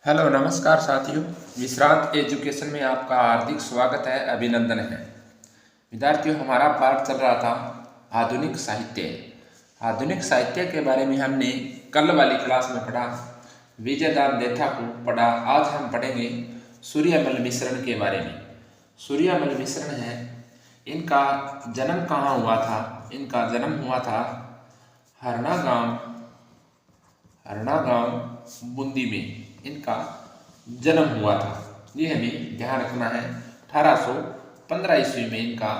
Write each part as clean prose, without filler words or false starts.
Hello नमस्कार साथियों। विश्रांत education में आपका हार्दिक स्वागत है, अभिनंदन है। विद्यार्थियों, हमारा पाठ चल रहा था आधुनिक साहित्य। आधुनिक साहित्य के बारे में हमने कल वाली क्लास में पढ़ा, विजयदान देथा को पढ़ा। आज हम पढ़ेंगे सूर्यमल मिश्रण के बारे में। सूर्यमल मिश्रण है, इनका जन्म कहाँ हुआ था? इनका जन्म हुआ था हरना गांव बूंदी में इनका जन्म हुआ था। ये हमें ध्यान रखना है। 1815 ईस्वी में इनका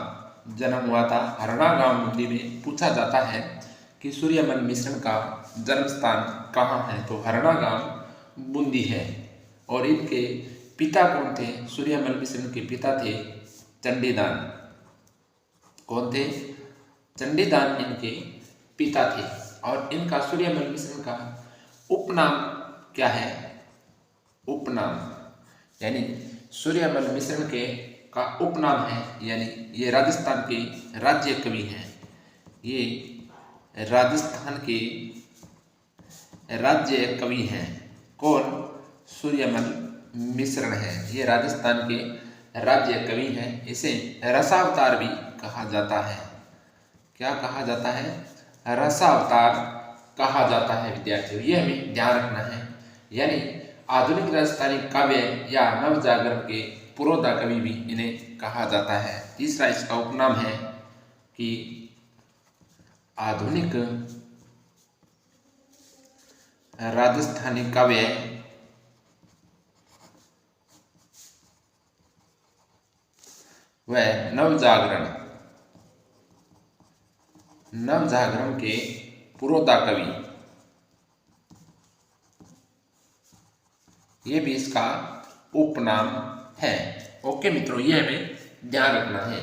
जन्म हुआ था। हरना गांव बूंदी में पूछा जाता है कि सूर्यमल मिश्रण का जन्म स्थान कहाँ है, तो हरना गांव बूंदी है। और इनके पिता कौन थे? सूर्यमल मिश्रण के पिता थे चंडीदान। कौन थे? चंडीदान इनके पिता थे। और इनका सूर्यमल मिश्रण का उपनाम क्या है? उपनाम यानी सूर्यमल मिश्रण के का उपनाम है, यानी ये राजस्थान के राज्य कवि हैं। ये राजस्थान के राज्य कवि हैं। कौन? सूर्यमल मिश्रण है। ये राजस्थान के राज्य कवि हैं। इसे रसावतार भी कहा जाता है। क्या कहा जाता है? रसावतार कहा जाता है। विद्यार्थियों, ये हमें ध्यान रखना है। यानी आधुनिक राजस्थानी काव्य या नवजागरण के पुरोधा कवि भी इन्हें कहा जाता है। तीसरा इसका उपनाम है कि आधुनिक राजस्थानी काव्य व नवजागरण के पुरोधा कवि, ये भी इसका उपनाम है। ओके मित्रों, ये हमें ध्यान रखना है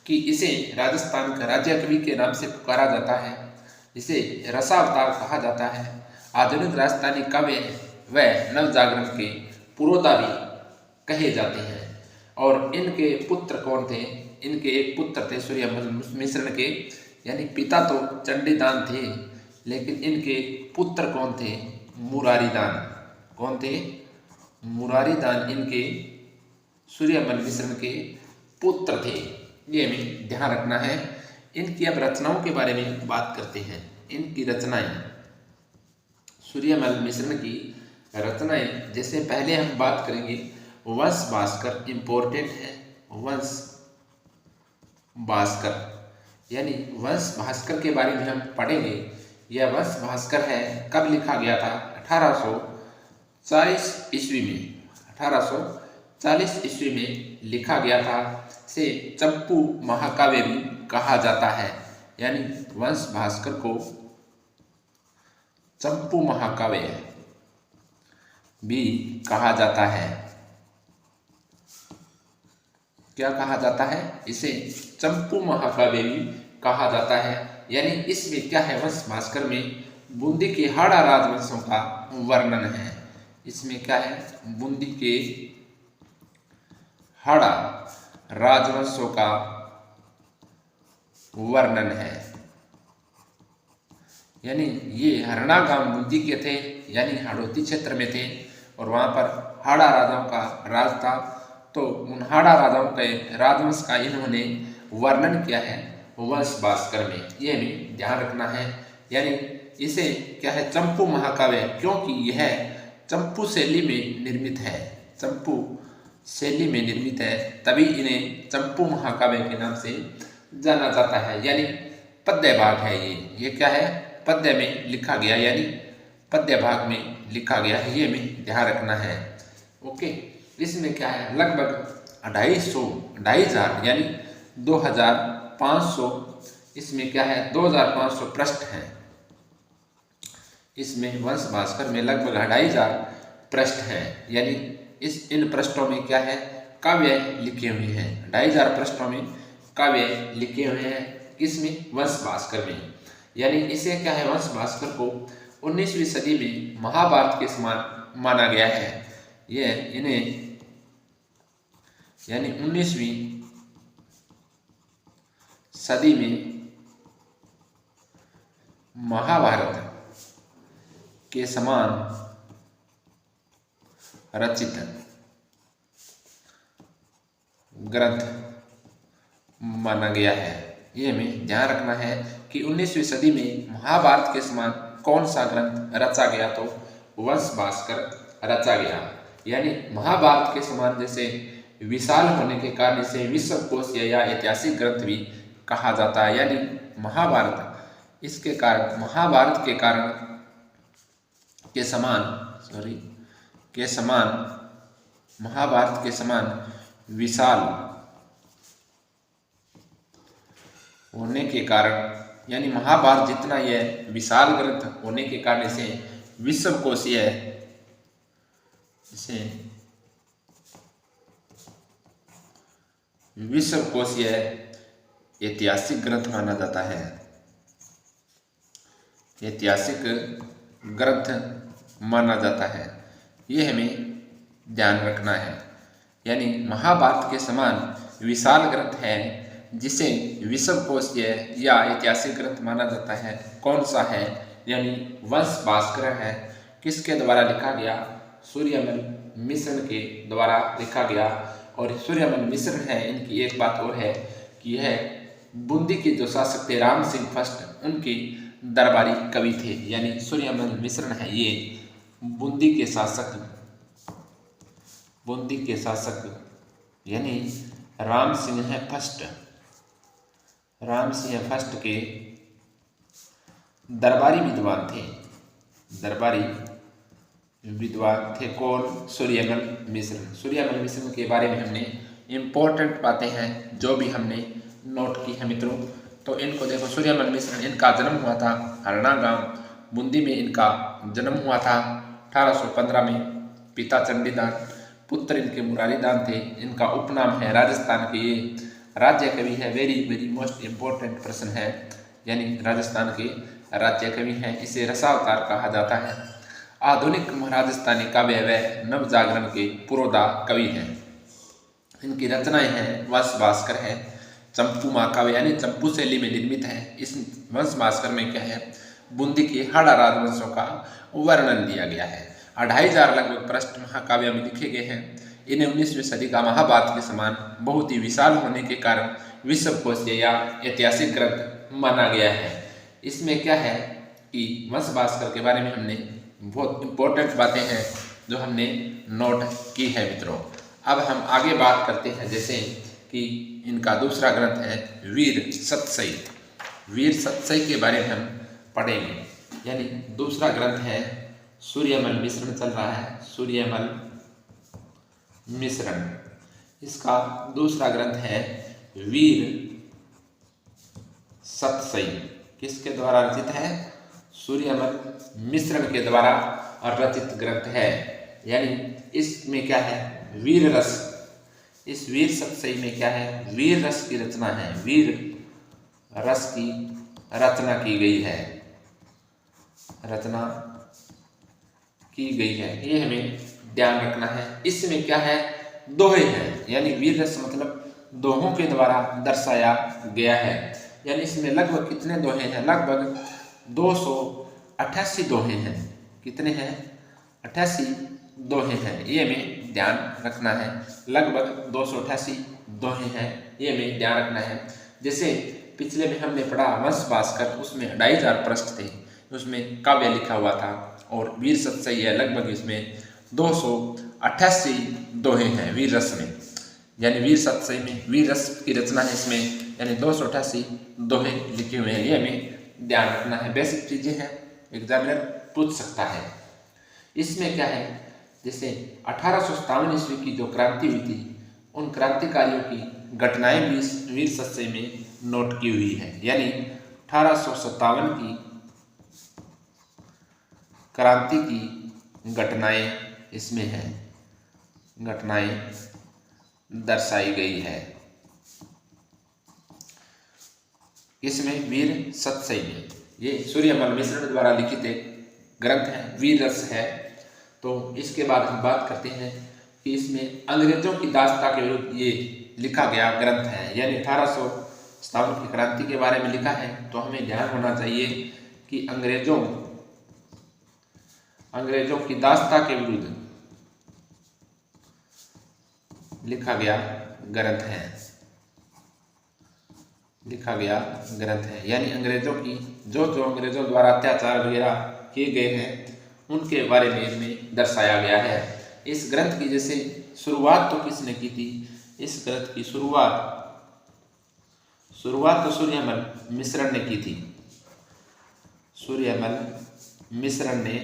कि इसे राजस्थान का राज्य कवि के नाम से पुकारा जाता है। इसे रसावतार कहा जाता है। आधुनिक राजस्थानी काव्य व नवजागरण के पुरोधा भी कहे जाते हैं। और इनके पुत्र कौन थे? इनके एक पुत्र थे सूर्यमल मिश्रण के, यानी पिता तो चंडीदान थे, लेकिन इनके पुत्र कौन थे? मुरारीदान। कौन थे? मुरारीदान इनके सूर्यमल मिश्रण के पुत्र थे। ये हमें ध्यान रखना है। इनकी अब रचनाओं के बारे में बात करते हैं। इनकी रचनाएं, सूर्यमल मिश्रण की रचनाएं, जैसे पहले हम बात करेंगे वंश भास्कर। इंपॉर्टेंट है वंश भास्कर, यानी वंश भास्कर के बारे में हम पढ़ेंगे। यह वंश भास्कर है, कब लिखा गया था? 1840 ईस्वी में। 1840 ईस्वी में लिखा गया था। से चंपू महाकाव्य भी कहा जाता है। यानी वंश भास्कर को चंपू महाकाव्य भी कहा जाता है। क्या कहा जाता है? इसे चंपू महाकाव्य भी कहा जाता है। यानी इसमें क्या है? वंश भास्कर में बूंदी के हाड़ा राजवंशों का वर्णन है। इसमें क्या है? बूंदी के हाड़ा राजवंशों का वर्णन है। यानी ये हरना गांव बूंदी के थे, यानी हाड़ौती क्षेत्र में थे, और वहां पर हाड़ा राजाओं का राज था। तो उन हाड़ा राजाओं के राजवंश का इन्होंने वर्णन किया है वंश भास्कर में। ये हमें ध्यान रखना है। यानी इसे क्या है? चंपू महाकाव्य, क्योंकि यह चंपू शैली में निर्मित है। चंपू शैली में निर्मित है, तभी इन्हें चंपू महाकाव्य के नाम से जाना जाता है। यानी पद्य भाग है ये क्या है? पद्य में लिखा गया, यानी पद्य भाग में लिखा गया है। ये हमें ध्यान रखना है। ओके, इसमें क्या है? लगभग 2,500 यानी 2,500, इसमें क्या है? 2,500 पृष्ठ हैं। इसमें वंश भास्कर में लगभग 2,500 पृष्ठ हैं। यानी इन पृष्ठों में क्या है? काव्य लिखे हुए हैं। 2,500 पृष्ठों में काव्य लिखे हुए हैं। किसमें? वंश भास्कर में। यानी इसे क्या है? वंश भास्कर को 19वीं सदी में महाभारत के समान माना गया है। यह इन्हें यानी 19वीं सदी में महाभारत के समान रचित ग्रंथ माना गया है। ये हमें ध्यान रखना है कि 19वीं सदी में महाभारत के समान कौन सा ग्रंथ रचा गया, तो वंश भास्कर रचा गया। यानी महाभारत के समान जैसे विशाल होने के कारण इसे विश्वकोशीय या ऐतिहासिक ग्रंथ भी कहा जाता है। यानी महाभारत इसके कारण महाभारत के कारण महाभारत के समान विशाल होने के कारण, यानी महाभारत जितना यह विशाल ग्रंथ होने के कारण इसे विश्वकोशीय ऐतिहासिक ग्रंथ माना जाता है। ऐतिहासिक ग्रंथ माना जाता है, ये हमें ध्यान रखना है। यानी महाभारत के समान विशाल ग्रंथ है जिसे विश्वकोशीय या ऐतिहासिक ग्रंथ माना जाता है, कौन सा है, यानी वंश भास्कर है। किसके द्वारा लिखा गया? सूर्यमल मिश्र के द्वारा लिखा गया। और सूर्यमल मिश्र है, इनकी एक बात और है कि यह बूंदी के जो शासक थे राम सिंह फर्स्ट, उनके दरबारी कवि थे। यानी सूर्यमल मिश्र है ये बूंदी के शासक यानी राम सिंह फर्स्ट के दरबारी विद्वान थे कौन? सूर्यमल मिश्र के बारे में हमने इम्पोर्टेंट बातें हैं जो भी हमने नोट की है मित्रों। तो इनको देखो, सूर्यमल मिश्र, इनका जन्म हुआ था हरना गांव बूंदी में। इनका जन्म हुआ था 1815 में। पिता चंडीदास, पुत्र इनके मुरारीदास थे। इनका उपनाम है राजस्थान के ये राज्य कवि है। वेरी मोस्ट इम्पोर्टेंट प्रश्न है, यानी राजस्थान के राज्य कवि हैं। इसे रसावतार कहा जाता है। आधुनिक राजस्थानी काव्य व नव जागरण के पुरोधा कवि हैं। इनकी रचनाएं हैं वंश भास्कर है, चंपू महाकाव्य यानी चंपू शैली में निर्मित है। इस वंश भास्कर में क्या है? बूंदी के हाड़ा राजवंशों का वर्णन दिया गया है। 2500 लगभग पृष्ठ महाकाव्य में लिखे गए हैं। इन्हें 19वीं सदी का महाभारत के समान बहुत ही विशाल होने के कारण विश्वकोशीय या ऐतिहासिक ग्रंथ माना गया है। इसमें क्या है कि वंश भास्कर के बारे में हमने बहुत इंपॉर्टेंट बातें हैं जो हमने नोट की है मित्रों। अब हम आगे बात करते हैं, जैसे कि इनका दूसरा ग्रंथ है वीर सतसई के बारे में हम पढ़ेंगे। यानी दूसरा ग्रंथ है सूर्यमल मिश्रण चल रहा है, सूर्यमल मिश्रण। इसका दूसरा ग्रंथ है वीर सतसई। किसके द्वारा रचित है? सूर्यमल मिश्रण के द्वारा रचित ग्रंथ है। यानी इसमें क्या है? वीर रस। इस वीर सतसई में क्या है? वीर रस की रचना है। वीर रस की रचना की गई है, ये हमें ध्यान रखना है। इसमें क्या है? दोहे हैं, यानी वीर रस मतलब दोहों के द्वारा दर्शाया गया है। यानी इसमें लगभग कितने दोहे हैं? लगभग 288 दोहे हैं। कितने हैं? 88 दोहे हैं, ये हमें ध्यान रखना है। लगभग 288 दोहे हैं, ये हमें ध्यान रखना है। जैसे पिछले में हमने पढ़ा वंश भास्कर, उसमें 2500 पृष्ठ थे, उसमें काव्य लिखा हुआ था। और वीर सतसई है, लगभग इसमें 288 दोहे हैं वीर रस में। यानी वीर सतसई में वीर रस की रचना है इसमें, यानी 288 दोहे लिखे हुए हैं, ये हमें ध्यान रखना है। बेसिक चीजें हैं, एग्जामिनर पूछ सकता है। इसमें क्या है? जैसे 1857 ईस्वी की जो क्रांति हुई थी, उन क्रांतिकारियों की घटनाएं भी वीर सतसई में नोट की हुई है। यानी 1857 की क्रांति की घटनाएं इसमें हैं, घटनाएं दर्शाई गई है। इसमें वीर सतसई में, ये सूर्यमल मिश्रण द्वारा लिखित एक ग्रंथ है, वीर रस है। तो इसके बाद हम बात करते हैं कि इसमें अंग्रेजों की दासता के विरुद्ध ये लिखा गया ग्रंथ है। यानी 1857 की क्रांति के बारे में लिखा है, तो हमें ध्यान होना चाहिए कि अंग्रेजों की दासता के विरुद्ध लिखा गया ग्रंथ है, लिखा गया ग्रंथ है। यानी अंग्रेजों की जो अंग्रेजों द्वारा अत्याचार वगैरह किए गए हैं उनके बारे में इसमें दर्शाया गया है। इस ग्रंथ की जैसे शुरुआत तो किसने की थी, इस ग्रंथ की शुरुआत तो सूर्यमल मिश्र ने की थी, सूर्यमल मिश्र ने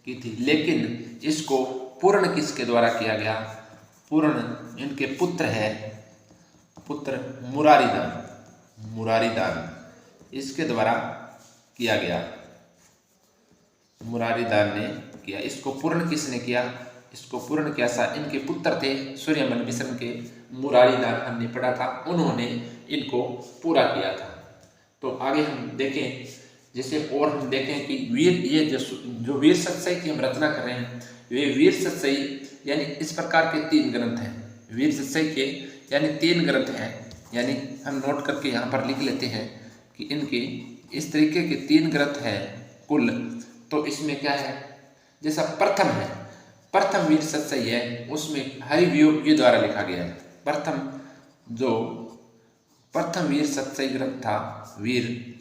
की थी। लेकिन इसको पूर्ण किसके द्वारा किया गया, पूर्ण इनके पुत्र है, पुत्र मुरारीदान इसके द्वारा किया गया, मुरारीदान ने किया। इसको पूर्ण किसने किया, इसको पूर्ण किया इनके पुत्र थे सूर्यमल मिश्र के, मुरारीदान हमने पढ़ा था, उन्होंने इनको पूरा किया था। तो आगे हम देखें जैसे और हम देखें कि वीर, ये जो वीर सतसई की हम रचना कर रहे हैं वे वीर सतसई यानी इस प्रकार के 3 ग्रंथ हैं, वीर सतसई के यानी 3 ग्रंथ हैं। यानी हम नोट करके यहाँ पर लिख लेते हैं कि इनके इस तरीके के 3 ग्रंथ हैं कुल। तो इसमें क्या है, जैसा प्रथम है, प्रथम वीर सतसई है, उसमें हरिवियोग द्वारा लिखा गया है। प्रथम वीर सतसई ग्रंथ था, वीर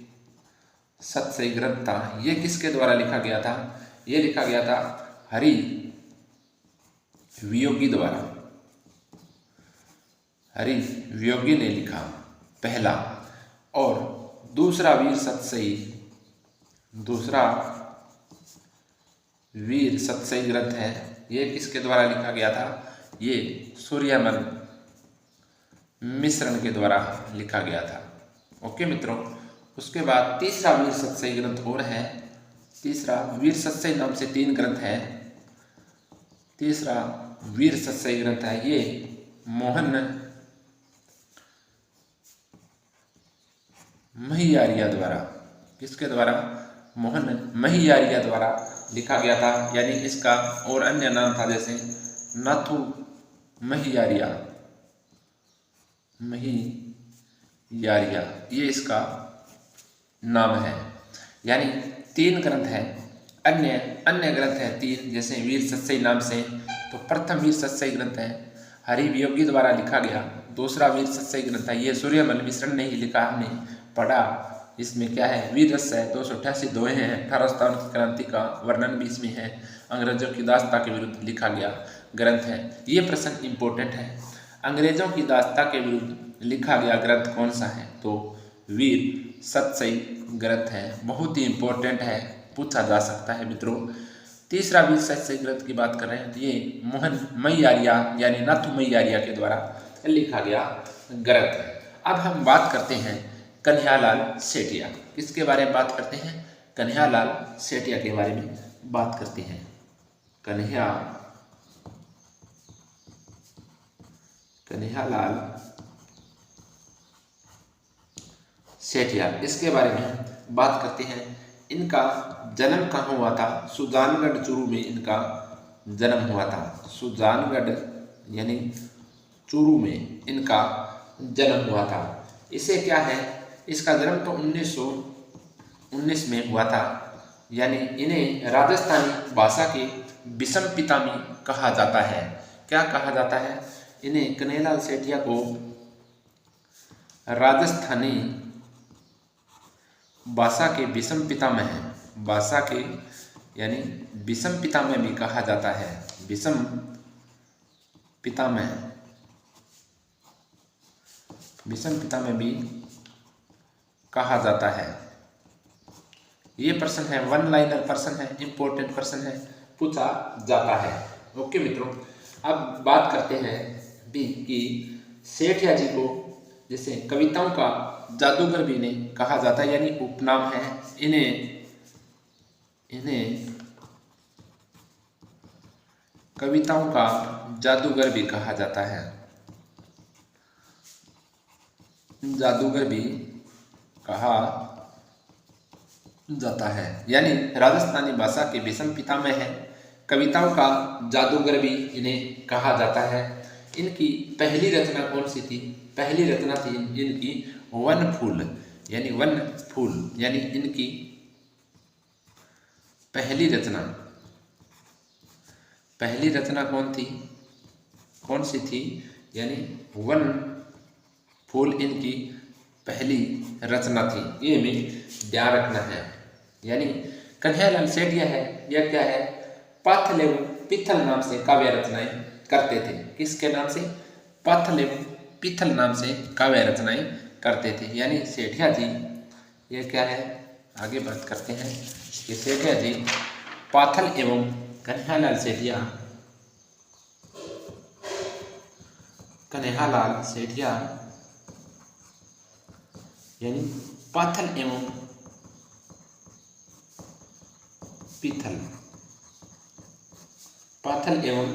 सतसई ग्रंथ था, ये किसके द्वारा लिखा गया था, ये लिखा गया था हरि वियोगी द्वारा, हरि वियोगी ने लिखा पहला। और दूसरा वीर सतसई ग्रंथ है, ये किसके द्वारा लिखा गया था, ये सूर्यमल मिश्रण के द्वारा लिखा गया था। ओके मित्रों, उसके बाद तीसरा वीर सतसई ग्रंथ और है, तीसरा वीर सतसई नाम से 3 ग्रंथ है, तीसरा वीर सतसई ग्रंथ है, ये मोहन महियारिया द्वारा, किसके द्वारा, मोहन महियारिया द्वारा लिखा गया था। यानी इसका और अन्य नाम था जैसे नाथू महियारिया, ये इसका नाम है। यानी 3 ग्रंथ है, अन्य ग्रंथ है 3 जैसे वीर सतसई नाम से। तो प्रथम वीर सतसई ग्रंथ है हरिवियोगी द्वारा लिखा गया, दूसरा वीर सतसई ग्रंथ है ये सूर्यमल मिश्र ने ही लिखा, हमने पढ़ा। इसमें क्या है, वीर रस है, 288 दोहे हैं, 18 की क्रांति का वर्णन भी इसमें है, अंग्रेजों की दासता के विरुद्ध लिखा गया ग्रंथ है। ये प्रश्न इंपॉर्टेंट है, अंग्रेजों की दासता के विरुद्ध लिखा गया ग्रंथ कौन सा है, तो वीर सतसई ग्रंथ है, बहुत ही इंपॉर्टेंट है, पूछा जा सकता है मित्रों। तीसरा वीर सतसई ग्रंथ की बात कर रहे हैं तो ये मोहन मैयारिया यानी नाथू मैयारिया के द्वारा लिखा गया ग्रंथ है। अब हम बात करते हैं कन्हैयालाल सेठिया, किसके बारे में बात करते हैं, कन्हैयालाल सेठिया के बारे में बात करते हैं। कन्हैयालाल सेठिया, इसके बारे में बात करते हैं। इनका जन्म कहाँ हुआ था, सुजानगढ़ चूरू में इनका जन्म हुआ था, सुजानगढ़ यानी चूरू में इनका जन्म हुआ था। इसे क्या है, इसका जन्म तो 1919 में हुआ था। यानी इन्हें राजस्थानी भाषा के विषम पितामही कहा जाता है। क्या कहा जाता है, इन्हें कन्हैयालाल सेठिया को राजस्थानी भाषा के विषम पितामह, भाषा के यानी विषम पितामह भी कहा जाता है, विषम पितामह भी कहा जाता है। ये प्रश्न है, 1 लाइनर प्रश्न है, इंपॉर्टेंट प्रश्न है, पूछा जाता है। ओके मित्रों, अब बात करते हैं भी कि सेठिया जी को जैसे कविताओं का जादूगर भी इन्हें कहा जाता है, यानी उपनाम है, इन्हें कविताओं का जादूगर भी कहा जाता है, जादूगर भी कहा जाता है। यानी राजस्थानी भाषा के विषम पितामह है, कविताओं का जादूगर भी इन्हें कहा जाता है। इनकी पहली रचना कौन सी थी, पहली रचना थी इनकी वन फूल, यानी इनकी पहली रचना कौन सी थी, यानी वन फूल इनकी पहली रचना थी। ये हमें ध्यान रखना है। यानी कन्हैयालाल सेठिया है, यह क्या है, पाथल एवं पिथल नाम से काव्य रचनाएं करते थे। किसके नाम से? पाथल एवं पिथल नाम से काव्य रचनाएं करते थे। यानी सेठिया जी ये क्या है, आगे बात करते हैं कि सेठिया जी पाथल एवं कन्हैयालाल सेठिया, कन्हैयालाल सेठिया यानी पाथल एवं पिथल, पाथल एवं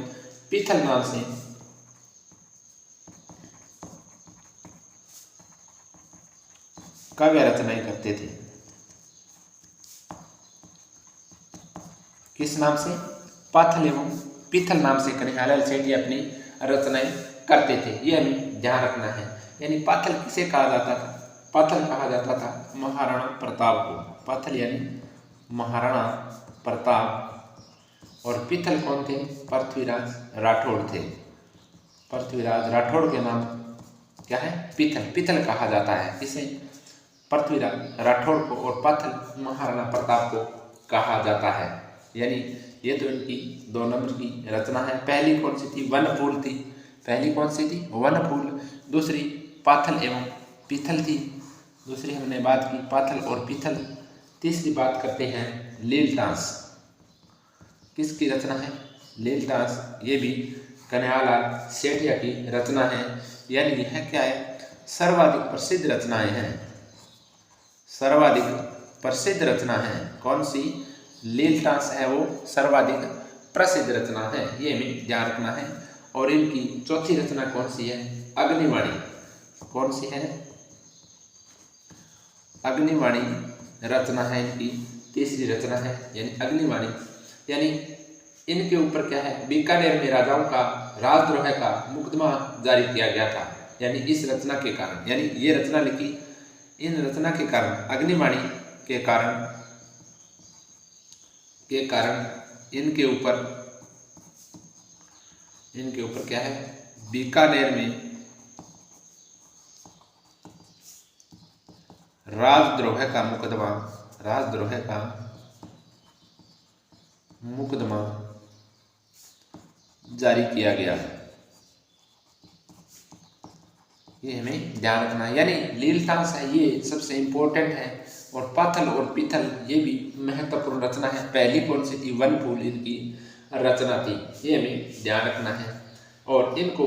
पिथल नाम से काव्य रचनाएं करते थे। किस नाम से? पाथल एवं पिथल नाम से कन्हैयालाल सेठिया अपनी रचनाएं करते थे। ये हमें ध्यान रखना है। यानी पाथल किसे कहा जाता था? पाथल कहा जाता था महाराणा प्रताप को। पाथल यानी महाराणा प्रताप, और पिथल कौन थे? पृथ्वीराज राठौड़ थे। पृथ्वीराज राठौड़ के नाम क्या है? पिथल। पिथल कहा जाता है किसे? पृथ्वीराज राठौड़ को। और पाथल महाराणा प्रताप को कहा जाता है। यानी ये तो इनकी 2 नंबर की रचना है। पहली कौन सी थी? वन फूल थी। पहली कौन सी थी? वन फूल। दूसरी पाथल एवं पिथल थी। दूसरी हमने बात की पाथल और पिथल। तीसरी बात करते हैं लील डांस। किसकी रचना है? लील डांस। ये भी कन्हैयालाल सेठिया की रचना है। यानी यह क्या है? सर्वाधिक प्रसिद्ध रचनाएं हैं। सर्वाधिक प्रसिद्ध रचना है कौन सी? लील डांस है वो सर्वाधिक प्रसिद्ध रचना है। ये हमें ध्यान रखना है। और इनकी चौथी रचना कौन सी है? अग्निवाणी। कौन सी है? अग्निवाणी रचना है इनकी तीसरी रचना है, यानी अग्निवाणी। यानी इनके ऊपर क्या है? बीकानेर में राजाओं का राजद्रोह का मुकदमा जारी किया गया था। यानी इस रचना के कारण, यानी ये रचना लिखी, इन रचना के कारण, अग्निवाणी के कारण इनके ऊपर क्या है? बीकानेर में राजद्रोह का मुकदमा जारी किया गया। ये हमें ध्यान रखना है। यानी लील डांस है ये सबसे इम्पोर्टेंट है। और पाथल और पिथल ये भी महत्वपूर्ण रचना है। पहली कौन सी थी? वन फूल इनकी रचना थी। ये हमें ध्यान रखना है। और इनको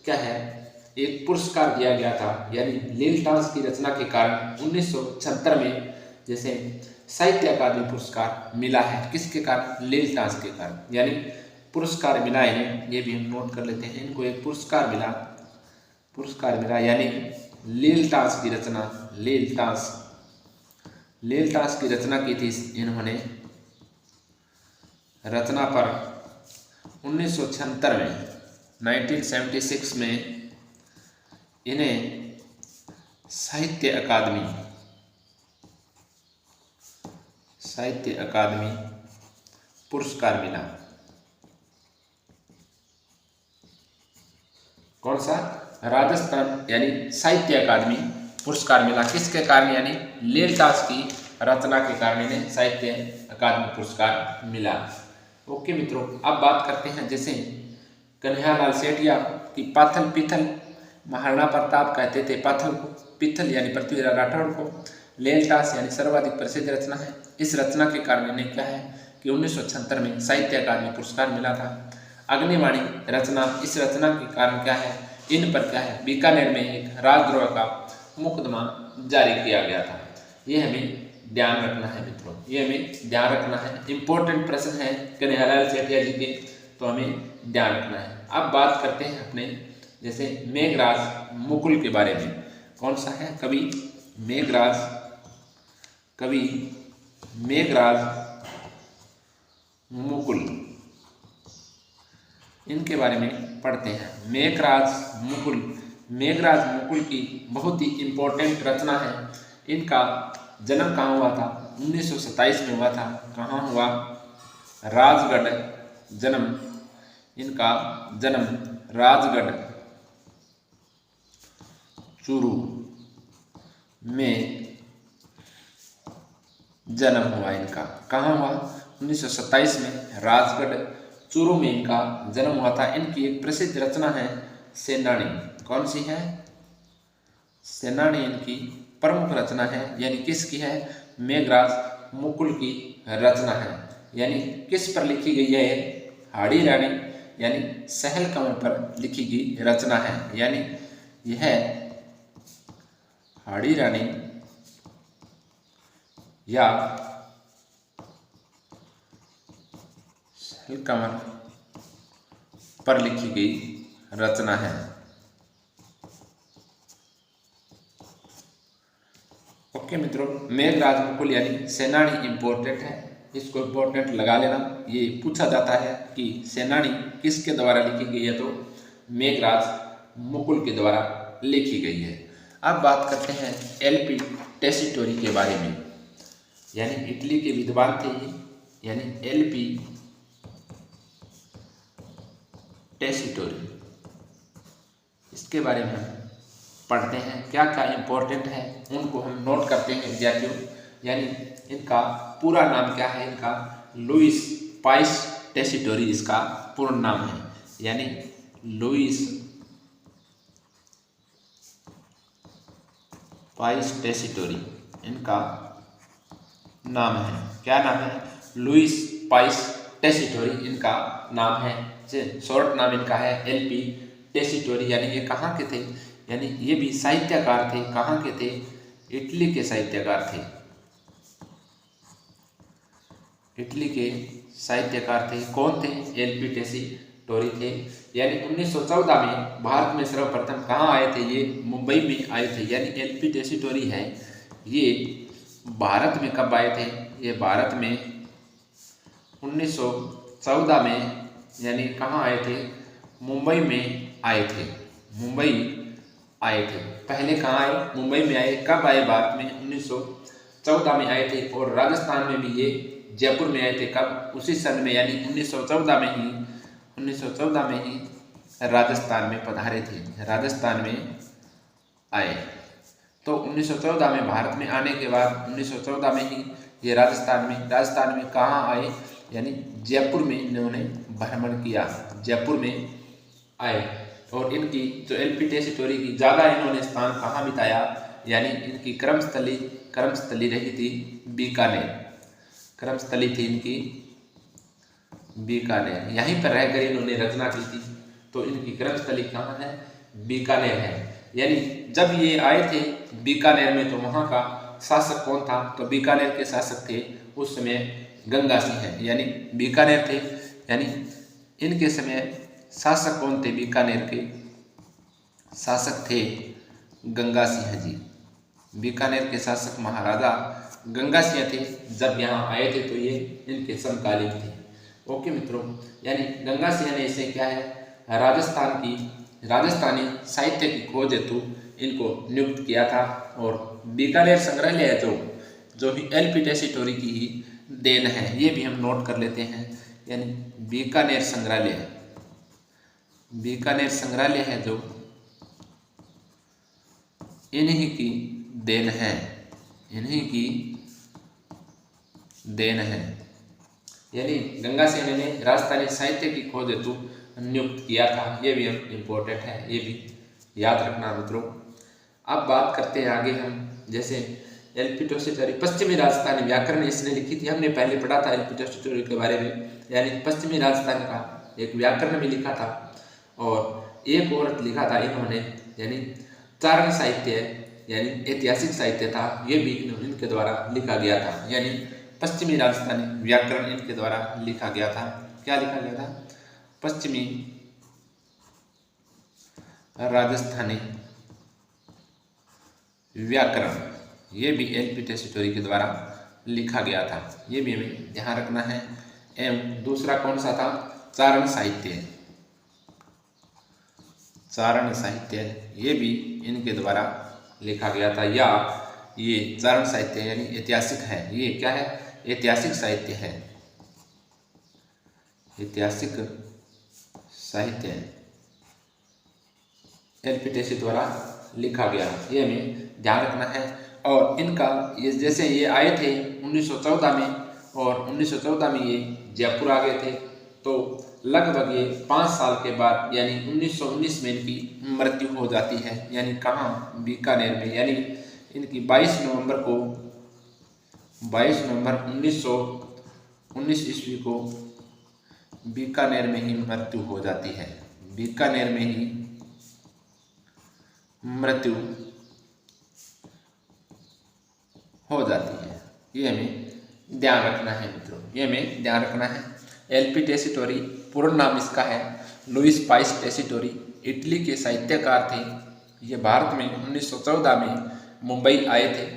क्या है? एक पुरस्कार दिया गया था। यानी लील डांस की रचना के कारण 1976 में जैसे साहित्य अकादमी पुरस्कार मिला है। किसके कारण? लील डांस के कारण। यानी पुरस्कार मिला इन्हें, ये भी हम नोट कर लेते हैं। इनको एक पुरस्कार मिला यानी लील डांस की रचना, लील डांस की रचना की थी इन्होंने। रचना पर 1976 में 1976 में इन्हें साहित्य अकादमी पुरस्कार मिला। कौन सा? राजस्थान यानी साहित्य अकादमी पुरस्कार मिला। किसके कारण? यानी लील डांस की रचना के कारण इन्हें साहित्य अकादमी पुरस्कार मिला। ओके मित्रों, अब बात करते हैं जैसे कन्हैयालाल सेठिया की पाथल पिथल, महाराणा प्रताप कहते थे पाथल को, पिथल यानी पृथ्वीराज राठौड़ को, लील डांस यानी सर्वाधिक प्रसिद्ध रचना है। इस रचना के कारण इन्हें क्या है कि 1976 में साहित्य अकादमी पुरस्कार मिला था। अग्निवाणी रचना, इस रचना के कारण क्या है? इन पर क्या है? बीकानेर में एक राजद्रोह का मुकदमा जारी किया गया था। ये हमें ध्यान रखना है मित्रों, ये हमें ध्यान रखना है। इंपॉर्टेंट प्रश्न है कन्हैयालाल सेठिया जी के, तो हमें ध्यान रखना है। अब बात करते हैं अपने जैसे मेघराज मुकुल के बारे में। कौन सा है? कवि मेघराज मुकुल, इनके बारे में पढ़ते हैं। मेघराज मुकुल की बहुत ही इम्पोर्टेंट रचना है। इनका जन्म कहाँ हुआ था? 1927 में हुआ था। कहाँ हुआ? राजगढ़। इनका जन्म राजगढ़ चूरू में जन्म हुआ इनका। कहाँ हुआ? 1927 में राजगढ़ चूरू में इनका जन्म हुआ था। इनकी एक प्रसिद्ध रचना है सेनानी। कौन सी है? सेनानी इनकी प्रमुख रचना है। यानी किसकी है? मेघराज मुकुल की रचना है। यानी किस पर लिखी गई है? हाड़ी रानी यानी सहल कमल पर लिखी गई रचना है। यानी यह हाड़ी रानी या सहल कमल पर लिखी गई रचना है। ओके मित्रों, मेघराज मुकुल यानी सेनानी इंपॉर्टेंट है, इसको इंपॉर्टेंट लगा लेना। ये पूछा जाता है कि सेनानी किसके द्वारा लिखी गई है, तो मेघराज मुकुल के द्वारा लिखी गई है। अब बात करते हैं एलपी टेसीटोरी के बारे में। यानी इटली के विद्वान थे ये, यानी एलपी टेसीटोरी। इसके बारे में हम पढ़ते हैं, क्या क्या इंपॉर्टेंट है उनको हम नोट करते हैं विद्यार्थियों। यानी इनका पूरा नाम क्या है? इनका लुइस पाइस टेसीटोरी इसका पूर्ण नाम है। यानी लुइस पाइस टेसीटोरी इनका नाम है। क्या नाम है? लुइस पाइस टेसीटोरी इनका नाम है। शॉर्ट नाम इनका है एलपी टेसीटोरी। यानी ये कहाँ के थे? यानी ये भी साहित्यकार थे। कहाँ के थे? इटली के साहित्यकार थे। इटली के साहित्यकार थे। कौन थे? एलपी टेसीटोरी थे। यानी 1914 में भारत में सर्वप्रथम कहाँ आए थे? ये मुंबई में आए थे। यानी एलपी टेसीटोरी है, ये भारत में कब आए थे? ये भारत में 1914 में, यानी कहाँ आए थे? मुंबई में आए थे। मुंबई आए थे। पहले कहाँ आए? मुंबई में आए। कब आए भारत में? 1914 में आए थे। और राजस्थान में भी ये जयपुर में आए थे। कब? उसी सन में, यानी 1914 में ही राजस्थान में पधारे थे। राजस्थान में आए। तो 1914 में भारत में आने के बाद 1914 में ही ये राजस्थान में कहाँ आए? यानी जयपुर में इन्होंने भ्रमण किया। जयपुर में आए। और इनकी जो एलपी टेसीटोरी की ज़्यादा इन्होंने स्थान कहाँ बिताया? यानी इनकी कर्मस्थली रही थी बीकानेर। कर्मस्थली थी इनकी बीकानेर। यहीं पर रहकर इन्होंने रचना की थी। तो इनकी कर्मस्थली कहाँ है? बीकानेर है। यानी जब ये आए थे बीकानेर में, तो वहाँ का शासक कौन था? तो बीकानेर के शासक थे उस समय गंगा सिंह है। यानी बीकानेर थे, यानी इनके समय शासक कौन थे? बीकानेर के शासक थे गंगा सिंह जी। बीकानेर के शासक महाराजा गंगा सिंह थे। जब यहाँ आए थे तो ये इनके समकालीन थे। ओके मित्रों, यानी गंगा सिंह ने इसे क्या है? राजस्थानी साहित्य की खोज हेतु इनको नियुक्त किया था। और बीकानेर संग्रहालय जो भी एलपी टेसीटोरी की ही देन है, ये भी हम नोट कर लेते हैं। यानी बीकानेर संग्रहालय है जो इन्हीं की देन है। यानी गंगा सिंह ने राजस्थानी साहित्य की खोज हेतु नियुक्त किया था। ये भी इम्पोर्टेंट है, ये भी याद रखना मित्रों। अब बात करते हैं आगे हम, जैसे एलपी टेसीटोरी पश्चिमी राजस्थानी व्याकरण इसने लिखी थी। हमने पहले पढ़ा था एलपी टेसीटोरी के बारे में। यानी पश्चिमी राजस्थान का एक व्याकरण भी लिखा था। और एक और लिखा था इन्होंने, यानी चारण साहित्य, यानी ऐतिहासिक साहित्य था। ये भी इनके द्वारा लिखा गया था। यानी पश्चिमी राजस्थानी व्याकरण इनके द्वारा लिखा गया था। क्या लिखा गया था? पश्चिमी राजस्थानी व्याकरण, ये भी एलपी टेसीटोरी के द्वारा लिखा गया था। ये भी हमें ध्यान रखना है। एवं दूसरा कौन सा था? चारण साहित्य, ये भी इनके द्वारा लिखा गया था। या ये चारण साहित्य यानी ऐतिहासिक है। ये क्या है? ऐतिहासिक साहित्य है। ऐतिहासिक साहित्य एलपी टेसीटोरी द्वारा लिखा गया, ये हमें ध्यान रखना है। और इनका ये जैसे ये आए थे 1914 में, और 1914 में ये जयपुर आ गए थे, तो लगभग ये 5 साल के बाद यानी 1919 में इनकी मृत्यु हो जाती है। यानी कहाँ, बीकानेर में। यानी इनकी 22 नवंबर 1919 ईस्वी को बीकानेर में ही मृत्यु हो जाती है। बीकानेर में ही मृत्यु हो जाती है, ये हमें ध्यान रखना है मित्रों, ये हमें ध्यान रखना है। एलपी टेसीटोरी पूर्ण नाम इसका है लुइस पाइस टेसीटोरी, इटली के साहित्यकार थे। ये भारत में 1914 में मुंबई आए थे,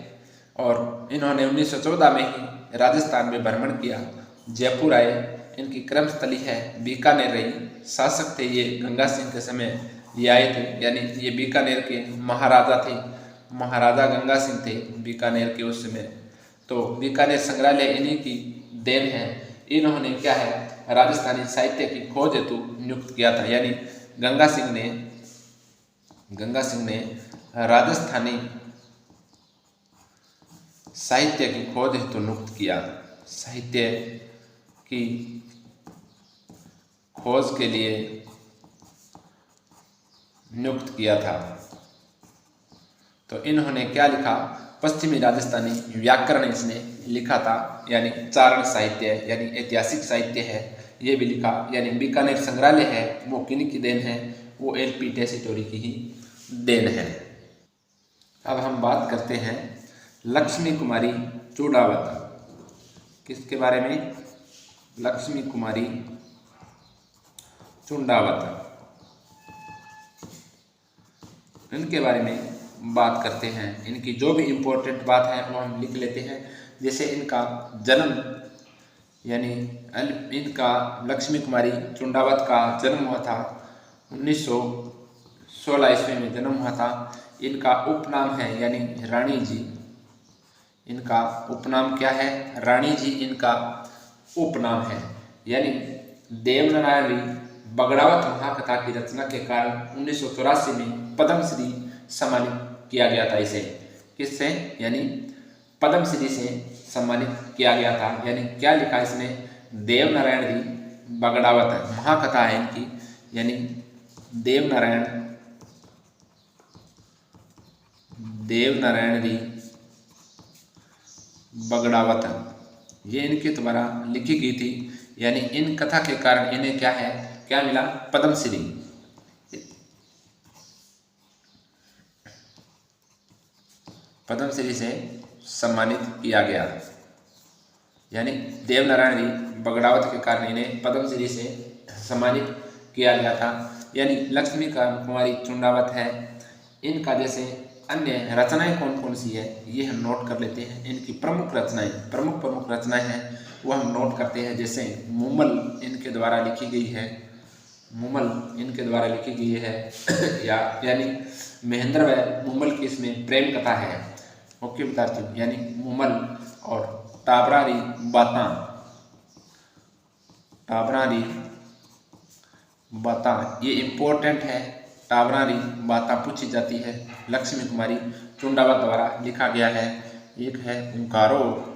और इन्होंने 1914 में ही राजस्थान में भ्रमण किया, जयपुर आए। इनकी क्रमस्थली है बीकानेर रही। शासक थे ये गंगा सिंह के समय ये आए थे, यानी ये बीकानेर के महाराजा थे, महाराजा गंगा सिंह थे बीकानेर के उस समय। तो बीकानेर संग्रहालय इन्हीं की देन है। इन्होंने क्या है, राजस्थानी साहित्य की खोज हेतु नियुक्त किया था। यानी गंगा सिंह ने राजस्थानी साहित्य की खोज हेतु नियुक्त किया, साहित्य की खोज के लिए नियुक्त किया था। तो इन्होंने क्या लिखा, पश्चिमी राजस्थानी व्याकरण इसने लिखा था, यानी चारण साहित्य, यानी ऐतिहासिक साहित्य है, ये भी लिखा। यानी बीकानेर संग्रहालय है वो किन्हीं की देन है, वो एलपी टेसीटोरी की ही देन है। अब हम बात करते हैं लक्ष्मी कुमारी चूड़ावत, किसके बारे में, लक्ष्मी कुमारी चूड़ावत, इनके बारे में बात करते हैं। इनकी जो भी इम्पोर्टेंट बात है वो हम लिख लेते हैं। जैसे इनका जन्म, यानी इनका लक्ष्मी कुमारी चूड़ावत का जन्म हुआ था 1916 ईस्वी में जन्म हुआ था। इनका उपनाम है यानी रानी जी, इनका उपनाम क्या है, रानी जी इनका उपनाम है। यानी देवनारायण बगड़ावत महाकथा की रचना के कारण 1984 में पद्मश्री सम्मानित किया गया था इसे। किससे, यानी पद्मश्री से सम्मानित किया गया था। यानी क्या लिखा इसने, देवनारायण री बगड़ावत महाकथा है इनकी, यानी देवनारायण री बगड़ावत, ये इनके द्वारा लिखी गई थी। यानी इन कथा के कारण इन्हें क्या है, क्या मिला, पद्मश्री। पद्मश्री से सम्मानित किया गया, यानी देवनारायण री बगड़ावत के कारण इन्हें पद्मश्री से सम्मानित किया गया था। यानी लक्ष्मी कुमारी चूड़ावत है। इनका जैसे अन्य रचनाएं कौन कौन सी है ये हम नोट कर लेते हैं। इनकी प्रमुख रचनाएं हैं वो हम नोट करते हैं। जैसे मुमल इनके द्वारा लिखी गई है, यानी महेंद्र व मुमल की इसमें प्रेम कथा है। ओके विद्यार्थियों, यानी मुमल और टाबरारी बाता ये इम्पोर्टेंट है। टाबरारी बाता पूछी जाती है, लक्ष्मी कुमारी चूड़ावत द्वारा लिखा गया है। एक है ओंकारो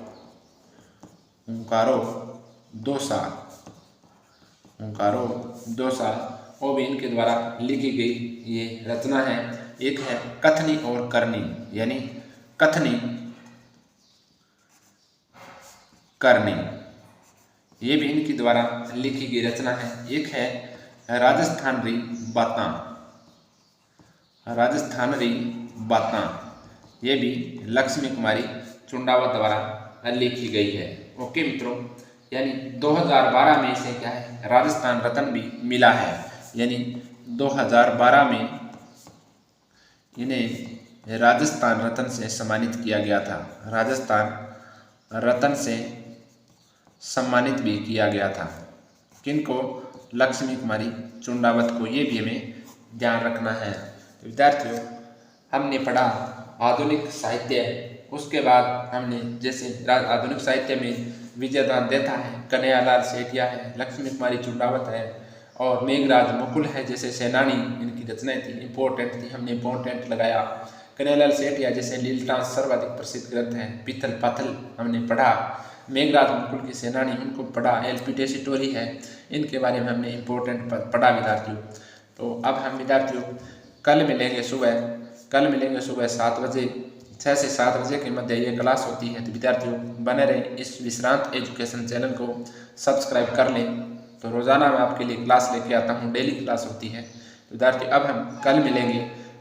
दोसा, वो भी इनके द्वारा लिखी गई ये रचना है। एक है कथनी और करनी, यानी कथनी करनी, ये भी इनके द्वारा लिखी गई रचना है। एक है राजस्थान री बाता, ये भी लक्ष्मी कुमारी चूड़ावत द्वारा लिखी गई है। ओके मित्रों, यानी 2012 में इसे क्या है, राजस्थान रत्न भी मिला है। यानी 2012 में इन्हें राजस्थान रत्न से सम्मानित किया गया था। राजस्थान रत्न से सम्मानित भी किया गया था। किनको, लक्ष्मी कुमारी चूड़ावत को, ये भी हमें ध्यान रखना है। विद्यार्थियों, हमने पढ़ा आधुनिक साहित्य, उसके बाद हमने जैसे आधुनिक साहित्य में विजयदान देता है, कन्हैयालाल सेठिया है, लक्ष्मी कुमारी चूड़ावत है, और मेघराज मुकुल है जैसे सेनानी, इनकी रचनाएं थी, इम्पोर्टेंट थी, हमने इम्पोर्टेंट लगाया। कन्हैयालाल सेठिया जैसे लीलटास सर्वाधिक प्रसिद्ध ग्रंथ है। पीतल पाथल हमने पढ़ा। मेघराज मुकुल की सेनानी उनको पढ़ा। एल.पी. टेसीटोरी है, इनके बारे में हमने इम्पोर्टेंट पढ़ा विद्यार्थियों। तो अब हम विद्यार्थियों कल मिलेंगे सुबह 7 बजे, 6 से 7 बजे के मध्य ये क्लास होती है। तो विद्यार्थियों बने रहें, इस विश्रांत एजुकेशन चैनल को सब्सक्राइब कर लें। तो रोज़ाना मैं आपके लिए क्लास लेके आता हूँ, डेली क्लास होती है। विद्यार्थी अब हम कल मिलेंगे,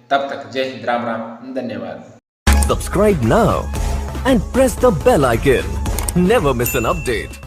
तब तक जय हिंद, राम राम, धन्यवाद। Subscribe now and press the bell icon. Never miss an update.